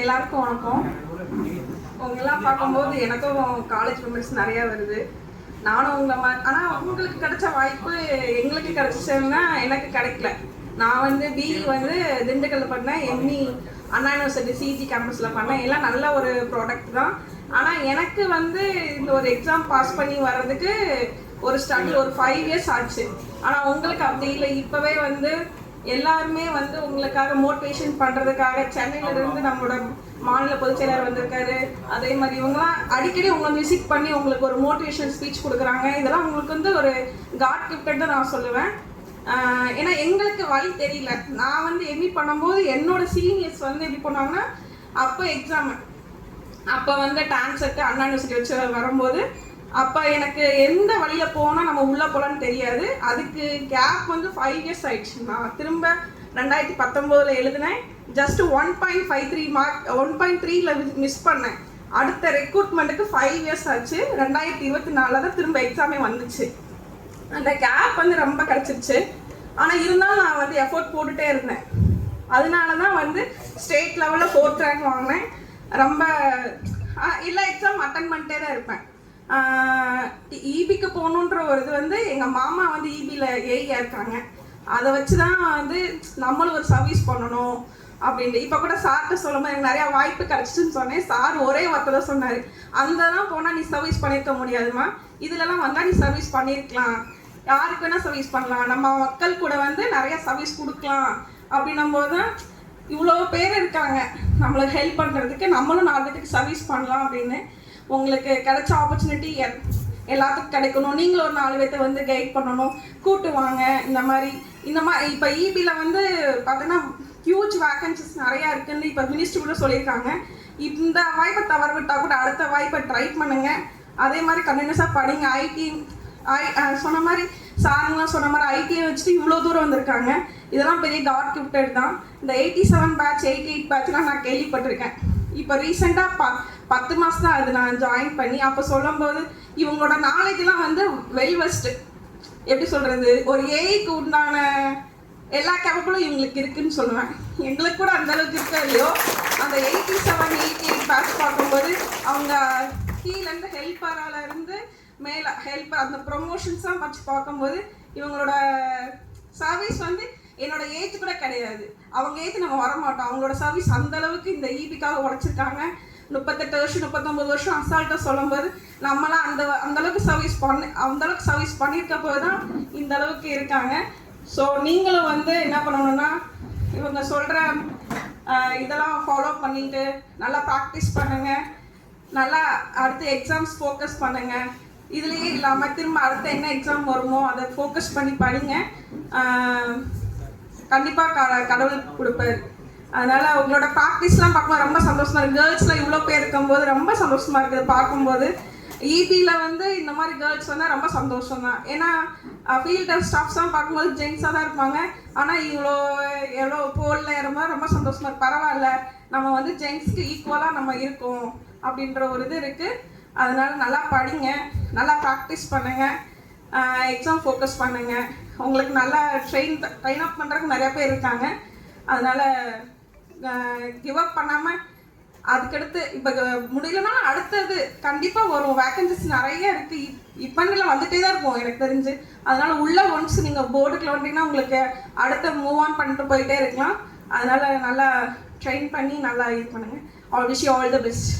எல்லாருக்கும் வணக்கம். உங்களெல்லாம் பார்க்கும்போது எனக்கும் காலேஜ் மெமரிஸ் நிறையா வருது. நானும் உங்களை மாதிரி, ஆனால் உங்களுக்கு கிடைச்ச வாய்ப்பு எங்களுக்கு கிடைச்சதுன்னா எனக்கு கிடைக்கல. நான் வந்து பிஇ வந்து திண்டுக்கல்ல பண்ணேன், எம்இ அண்ணா யூனிவர்சிட்டி சிஜி கேம்பஸில் பண்ணேன். எல்லாம் நல்ல ஒரு ப்ராடக்ட் தான். ஆனால் எனக்கு வந்து இந்த ஒரு எக்ஸாம் பாஸ் பண்ணி வர்றதுக்கு ஒரு ஸ்ட்ரகிள் ஒரு 5 இயர்ஸ் ஆச்சு. ஆனால் உங்களுக்கு அப்படி இல்லை. இப்போவே வந்து எல்லாருமே வந்து உங்களுக்காக மோட்டிவேஷன் பண்ணுறதுக்காக சென்னையிலேருந்து நம்மளோட மாநில பொதுச் செயலாளர் வந்திருக்காரு. அதே மாதிரி இவங்களாம் அடிக்கடி உங்களை விசிட் பண்ணி உங்களுக்கு ஒரு மோட்டிவேஷன் ஸ்பீச் கொடுக்குறாங்க. இதெல்லாம் உங்களுக்கு வந்து ஒரு காட் கிஃப்ட் தான் நான் சொல்லுவேன். ஏன்னா எங்களுக்கு வழி தெரியல. நான் வந்து எம்இ பண்ணும்போது என்னோட சீனியர்ஸ் வந்து எப்படி பண்ணாங்கன்னா, அப்போ எக்ஸாம் அப்போ வந்து டான்செட்டு அண்ணா யூனிவர்சிட்டி வச்சு வரும்போது அப்போ எனக்கு எந்த வழியில் போனால் நம்ம உள்ளே போகலான்னு தெரியாது. அதுக்கு கேப் வந்து 5 இயர்ஸ் ஆயிடுச்சு. நான் திரும்ப 2019 எழுதினேன். ஜஸ்ட் 1.53 மார்க் 1.3ல மிஸ் பண்ணேன். அடுத்த ரெக்ரூட்மெண்ட்டுக்கு 5 இயர்ஸ் ஆச்சு. 2024 தான் திரும்ப எக்ஸாமே வந்துச்சு. அந்த கேப் வந்து ரொம்ப கிடச்சிருச்சு. ஆனால் இருந்தாலும் நான் வந்து எஃபோர்ட் போட்டுகிட்டே இருந்தேன். அதனால தான் வந்து ஸ்டேட் லெவலில் 4th ரேங்க் வாங்கினேன். ரொம்ப எல்லா எக்ஸாம் அட்டன் பண்ணிட்டே தான் இருப்பேன். இபிக்கு போகணுன்ற ஒரு இது வந்து எங்கள் மாமா வந்து இபியில் ஏஐயா இருக்காங்க. அதை வச்சு தான் வந்து நம்மளும் ஒரு சர்வீஸ் பண்ணணும் அப்படின்ட்டு. இப்போ கூட சார்கிட்ட சொல்லும்போது எனக்கு நிறையா வாய்ப்பு கிடச்சிச்சுன்னு சொன்னேன். சார் ஒரே வார்த்தை தான் சொன்னார், அங்கெல்லாம் போனால் நீ சர்வீஸ் பண்ணியிருக்க முடியாதுமா, இதுலலாம் வந்தால் நீ சர்வீஸ் பண்ணியிருக்கலாம், யாருக்கு வேணால் சர்வீஸ் பண்ணலாம், நம்ம மக்கள் கூட வந்து நிறையா சர்வீஸ் கொடுக்கலாம் அப்படின்னும் போது தான் இவ்வளோ பேர் இருக்காங்க நம்மளுக்கு ஹெல்ப் பண்ணுறதுக்கு, நம்மளும் 4 பேருக்கு சர்வீஸ் பண்ணலாம் அப்படின்னு. உங்களுக்கு கிடைச்ச ஆப்பர்ச்சுனிட்டி எல்லாத்துக்கும் கிடைக்கணும். நீங்களும் ஒரு 4 பேர்த்த வந்து கைட் பண்ணணும், கூட்டு வாங்க. இந்த மாதிரி இப்போ இபியில் வந்து பார்த்தீங்கன்னா ஹியூஜ் வேக்கன்சிஸ் நிறையா இருக்குன்னு இப்போ மினிஸ்டர் கூட சொல்லியிருக்காங்க. இந்த வாய்ப்பை தவற விட்டால் கூட அடுத்த வாய்ப்பை ட்ரை பண்ணுங்கள். அதே மாதிரி கண்டினியூஸாக படிங்க. சொன்ன மாதிரி சாருங்களாம் சொன்ன மாதிரி ஐடியை வச்சுட்டு இவ்வளோ தூரம் வந்திருக்காங்க. இதெல்லாம் பெரிய காட் கிஃப்டட் தான். இந்த 87 பேட்ச் 88 பேட்ச்லாம் நான் கேள்விப்பட்டிருக்கேன். இப்போ ரீசெண்டாக 10 மாதம் தான் அது நான் ஜாயின் பண்ணி. அப்போ சொல்லும்போது இவங்களோட நாலேஜ்லாம் வந்து வெல் வெஸ்ட்டு, எப்படி சொல்கிறது, ஒரு ஏஐக்கு உண்டான எல்லா கேப்பபிளும் இவங்களுக்கு இருக்குதுன்னு சொல்லுவேன். எங்களுக்கு கூட அந்தளவுக்கு இருக்கோ இல்லையோ, அந்த 87 88 பேட்ச் பார்க்கும்போது அவங்க கீழேருந்து ஹெல்ப்பரால் இருந்து மேலே ஹெல்ப்பர் அந்த ப்ரொமோஷன்ஸ்லாம் வச்சு பார்க்கும்போது இவங்களோட சர்வீஸ் வந்து என்னோட ஏஜ் கூட கிடையாது. அவங்க ஏஜ் நம்ம வரமாட்டோம். அவங்களோட சர்வீஸ் அந்தளவுக்கு இந்த இபிக்காக உழைச்சிருக்காங்க. 38 வருஷம் 39 வருஷம் அசால்ட்டாக சொல்லும்போது நம்மளாம் அந்தளவுக்கு சர்வீஸ் பண்ணியிருக்க போது தான் இந்த அளவுக்கு இருக்காங்க. ஸோ நீங்களும் வந்து என்ன பண்ணணும்னா, இவங்க சொல்கிற இதெல்லாம் ஃபாலோ பண்ணிட்டு நல்லா ப்ராக்டிஸ் பண்ணுங்கள். நல்லா அடுத்த எக்ஸாம்ஸ் ஃபோக்கஸ் பண்ணுங்கள். இதுலேயே இல்லாமல் திரும்ப அடுத்த என்ன எக்ஸாம் வருமோ அதை ஃபோக்கஸ் பண்ணி படிங்க. கண்டிப்பாக கடவுள் கொடுப்பார். அதனால் உங்களோட ப்ராக்டிஸ்லாம் பார்க்கும்போது ரொம்ப சந்தோஷமாக இருக்குது. கேர்ள்ஸில் இவ்வளோ பேர் இருக்கும்போது ரொம்ப சந்தோஷமாக இருக்குது பார்க்கும்போது. இபியில் வந்து இந்த மாதிரி கேர்ள்ஸ் வந்தால் ரொம்ப சந்தோஷம் தான். ஏன்னா ஃபீல்டு ஸ்டாஃப்ஸ்லாம் பார்க்கும்போது ஜென்ஸாக தான் இருப்பாங்க. ஆனால் எவ்வளோ போலில் ஏறும்போது ரொம்ப சந்தோஷமாக இருக்குது. பரவாயில்ல, நம்ம வந்து ஜென்ஸ்க்கு ஈக்குவலாக நம்ம இருக்கோம் அப்படின்ற ஒரு இது இருக்குது. அதனால் நல்லா படிங்க, நல்லா ப்ராக்டிஸ் பண்ணுங்கள், எக்ஸாம் ஃபோக்கஸ் பண்ணுங்கள். உங்களுக்கு நல்லா ட்ரெயின் அப் பண்ணுறதுக்கு நிறையா பேர் இருக்காங்க. அதனால் கிவ் அப் பண்ணாமல் அதுக்கடுத்து இப்போ முடியலன்னா அடுத்தது கண்டிப்பாக வரும். வேக்கன்சிஸ் நிறைய இருக்குது. இப்போலாம் வந்துகிட்டே தான் இருக்கும் எனக்கு தெரிஞ்சு. அதனால் உள்ளே ஒன்ஸ் நீங்கள் போர்டுக்குள்ள வந்தீங்கன்னா உங்களுக்கு அடுத்த மூவ் ஆன் பண்ணிட்டு போயிட்டே இருக்கலாம். அதனால் நல்லா ட்ரெயின் பண்ணி நல்லா இது பண்ணுங்கள். Wish you all the best.